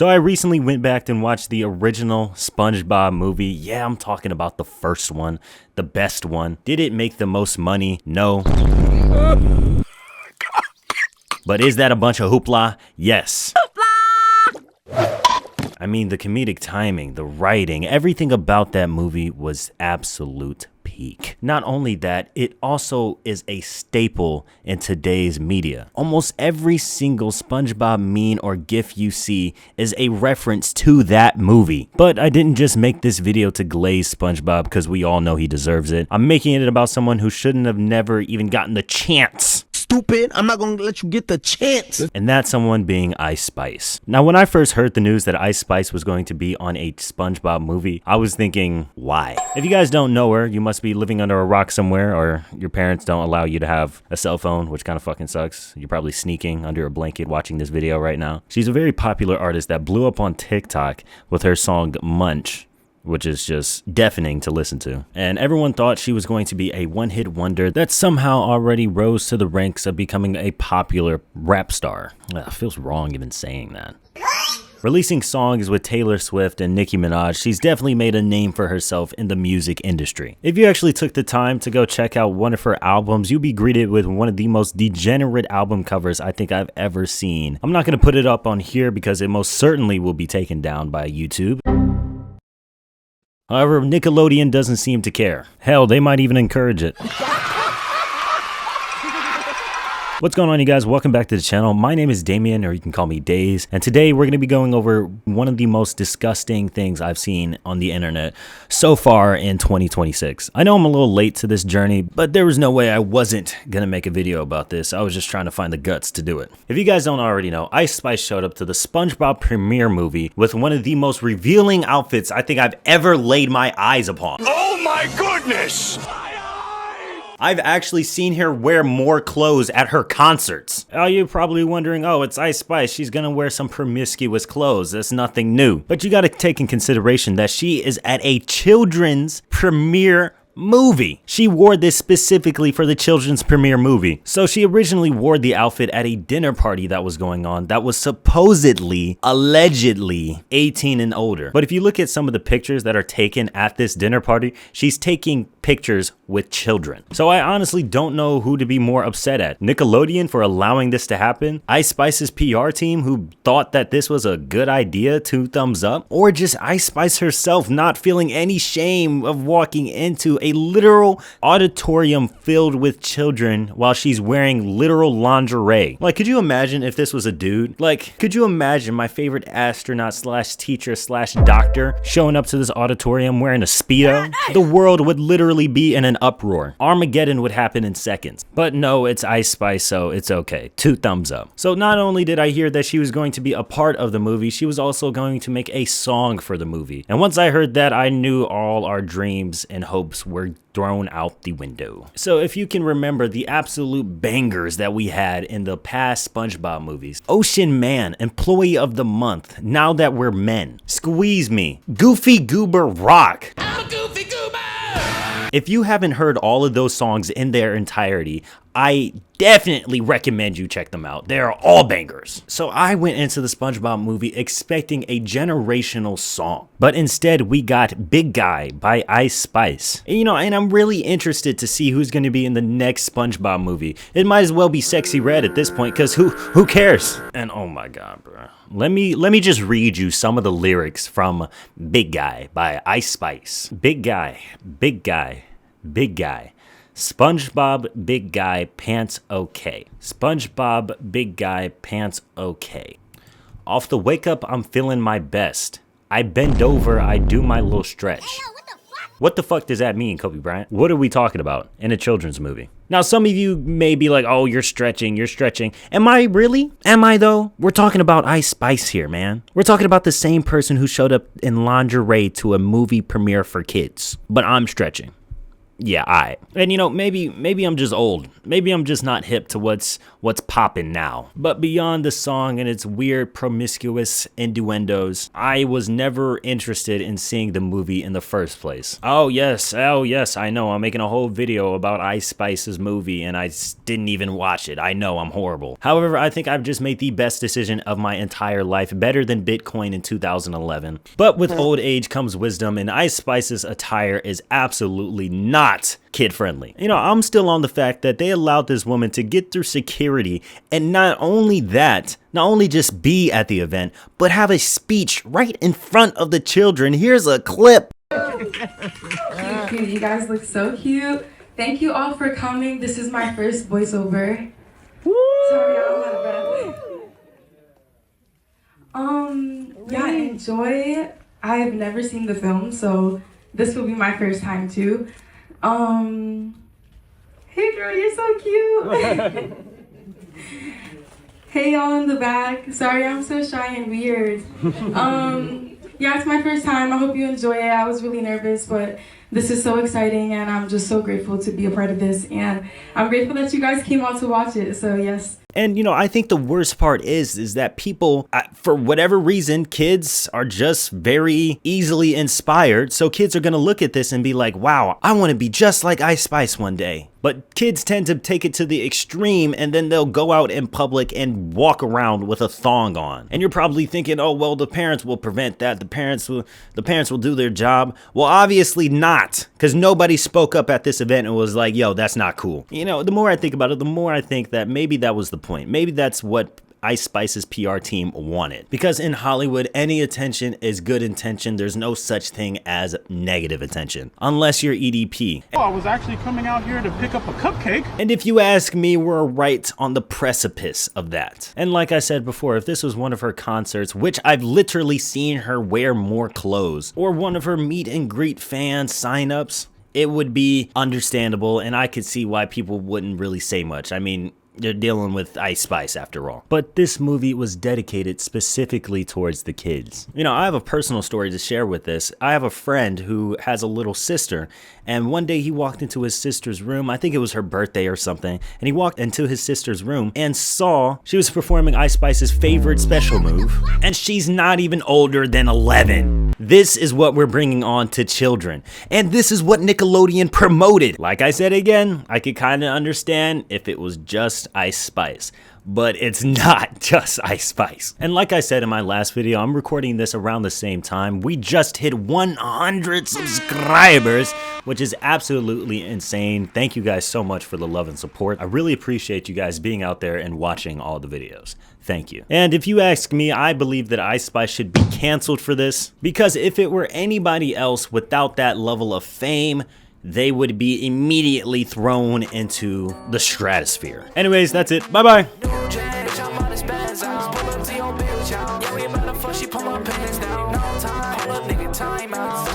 So I recently went back and watched the original SpongeBob movie. Yeah, I'm talking about the first one, the best one. Did it make the most money? No. But is that a bunch of hoopla? Yes. I mean, the comedic timing, the writing, everything about that movie was absolute peak. Not only that, it also is a staple in today's media. Almost every single SpongeBob meme or GIF you see is a reference to that movie. But I didn't just make this video to glaze SpongeBob because we all know he deserves it. I'm making it about someone who shouldn't have never even gotten the chance. Stupid, I'm not gonna let you get the chance. And that someone being Ice Spice. Now, when I first heard the news that Ice Spice was going to be on a SpongeBob movie, I was thinking, why? If you guys don't know her, you must be living under a rock somewhere, or your parents don't allow you to have a cell phone, which kind of fucking sucks. You're probably sneaking under a blanket watching this video right now. She's a very popular artist that blew up on TikTok with her song Munch, which is just deafening to listen to. And everyone thought she was going to be a one-hit wonder that somehow already rose to the ranks of becoming a popular rap star. It feels wrong even saying that. Releasing songs with Taylor Swift and Nicki Minaj, she's definitely made a name for herself in the music industry. If you actually took the time to go check out one of her albums, you'll be greeted with one of the most degenerate album covers I think I've ever seen. I'm not going to put it up on here because it most certainly will be taken down by YouTube. However, Nickelodeon doesn't seem to care. Hell, they might even encourage it. What's going on, you guys? Welcome back to the channel. My name is Damien, or you can call me Daze, and today we're going to be going over one of the most disgusting things I've seen on the internet so far in 2026. I know I'm a little late to this journey, but there was no way I wasn't going to make a video about this. I was just trying to find the guts to do it. If you guys don't already know, Ice Spice showed up to the SpongeBob premiere movie with one of the most revealing outfits I think I've ever laid my eyes upon. Oh my goodness! I've actually seen her wear more clothes at her concerts. Oh, you're probably wondering, oh, it's Ice Spice. She's gonna wear some promiscuous clothes. That's nothing new. But you gotta take in consideration that she is at a children's premiere movie. She wore this specifically for the children's premiere movie. So she originally wore the outfit at a dinner party that was going on that was supposedly, allegedly 18 and older. But if you look at some of the pictures that are taken at this dinner party, she's taking pictures with children. So I honestly don't know who to be more upset at. Nickelodeon for allowing this to happen, Ice Spice's PR team who thought that this was a good idea, 2 thumbs up, or just Ice Spice herself not feeling any shame of walking into a literal auditorium filled with children while she's wearing literal lingerie. Like, could you imagine if this was a dude? Like, could you imagine my favorite astronaut slash teacher slash doctor showing up to this auditorium wearing a Speedo? The world would literally be in an uproar. Armageddon would happen in seconds. But no, it's Ice Spice, so it's okay. 2 thumbs up. So not only did I hear that she was going to be a part of the movie, she was also going to make a song for the movie. And once I heard that, I knew all our dreams and hopes were thrown out the window. So if you can remember the absolute bangers that we had in the past SpongeBob movies, Ocean Man, Employee of the Month, Now That We're Men, Squeeze Me, Goofy Goober Rock. I'm a Goofy Goober! If you haven't heard all of those songs in their entirety, I definitely recommend you check them out. They are all bangers. So I went into the SpongeBob movie expecting a generational song, but instead we got Big Guy by Ice Spice. And, and I'm really interested to see who's going to be in the next SpongeBob movie. It might as well be Sexy Red at this point, because who cares? And oh my god, bro. Let me just read you some of the lyrics from Big Guy by Ice Spice. Big guy, big guy, big guy. SpongeBob, big guy, pants okay. SpongeBob, big guy, pants okay. Off the wake up, I'm feeling my best. I bend over, I do my little stretch. What the fuck does that mean, Kobe Bryant? What are we talking about in a children's movie? Now, some of you may be like, oh, you're stretching, you're stretching. Am I really? Am I though? We're talking about Ice Spice here, man. We're talking about the same person who showed up in lingerie to a movie premiere for kids. But I'm stretching. Yeah, and maybe I'm just old. Maybe I'm just not hip to what's what's poppin' now. But beyond the song and its weird promiscuous innuendos, I was never interested in seeing the movie in the first place. Oh yes, I know, I'm making a whole video about Ice Spice's movie and I didn't even watch it. I know, I'm horrible. However, I think I've just made the best decision of my entire life, better than Bitcoin in 2011. But with old age comes wisdom, and Ice Spice's attire is absolutely not kid-friendly. You know, I'm still on the fact that they allowed this woman to get through security, and not only that, not only just be at the event, but have a speech right in front of the children. Here's a clip. Cute. You guys look so cute. Thank you all for coming. This is my first voiceover. Sorry, I'm out of breath. Yeah, enjoy. I've never seen the film, so this will be my first time too. Hey girl, you're so cute. Hey y'all in the back. Sorry, I'm so shy and weird. Yeah, it's my first time. I hope you enjoy it. I was really nervous, but this is so exciting, and I'm just so grateful to be a part of this, and I'm grateful that you guys came out to watch it, so yes. And you know, I think the worst part is that people, for whatever reason, kids are just very easily inspired. So kids are gonna look at this and be like, wow, I wanna be just like Ice Spice one day. But kids tend to take it to the extreme, and then they'll go out in public and walk around with a thong on. And you're probably thinking, oh, well, the parents will prevent that. The parents will do their job. Well, obviously not, because nobody spoke up at this event and was like, yo, that's not cool. You know, the more I think about it, the more I think that maybe that was the point. Maybe that's what Ice Spice's PR team wanted. Because in Hollywood, any attention is good intention. There's no such thing as negative attention, unless you're EDP. Oh, I was actually coming out here to pick up a cupcake. And if you ask me, we're right on the precipice of that. And like I said before, if this was one of her concerts, which I've literally seen her wear more clothes, or one of her meet and greet fan signups, it would be understandable, and I could see why people wouldn't really say much. I mean, they're dealing with Ice Spice after all. But this movie was dedicated specifically towards the kids. You know, I have a personal story to share with this. I have a friend who has a little sister, and one day he walked into his sister's room. I think it was her birthday or something, and he walked into his sister's room and saw she was performing Ice Spice's favorite special move, and she's not even older than 11. This is what we're bringing on to children, and this is what Nickelodeon promoted. Like I said again, I could kind of understand if it was just Ice Spice, but it's not just Ice Spice. And like I said in my last video, I'm recording this around the same time. We just hit 100 subscribers, which is absolutely insane. Thank you guys so much for the love and support. I really appreciate you guys being out there and watching all the videos. Thank you. And if you ask me, I believe that Ice Spice should be canceled for this, because if it were anybody else without that level of fame, they would be immediately thrown into the stratosphere. Anyways, that's it. Bye-bye. Time out.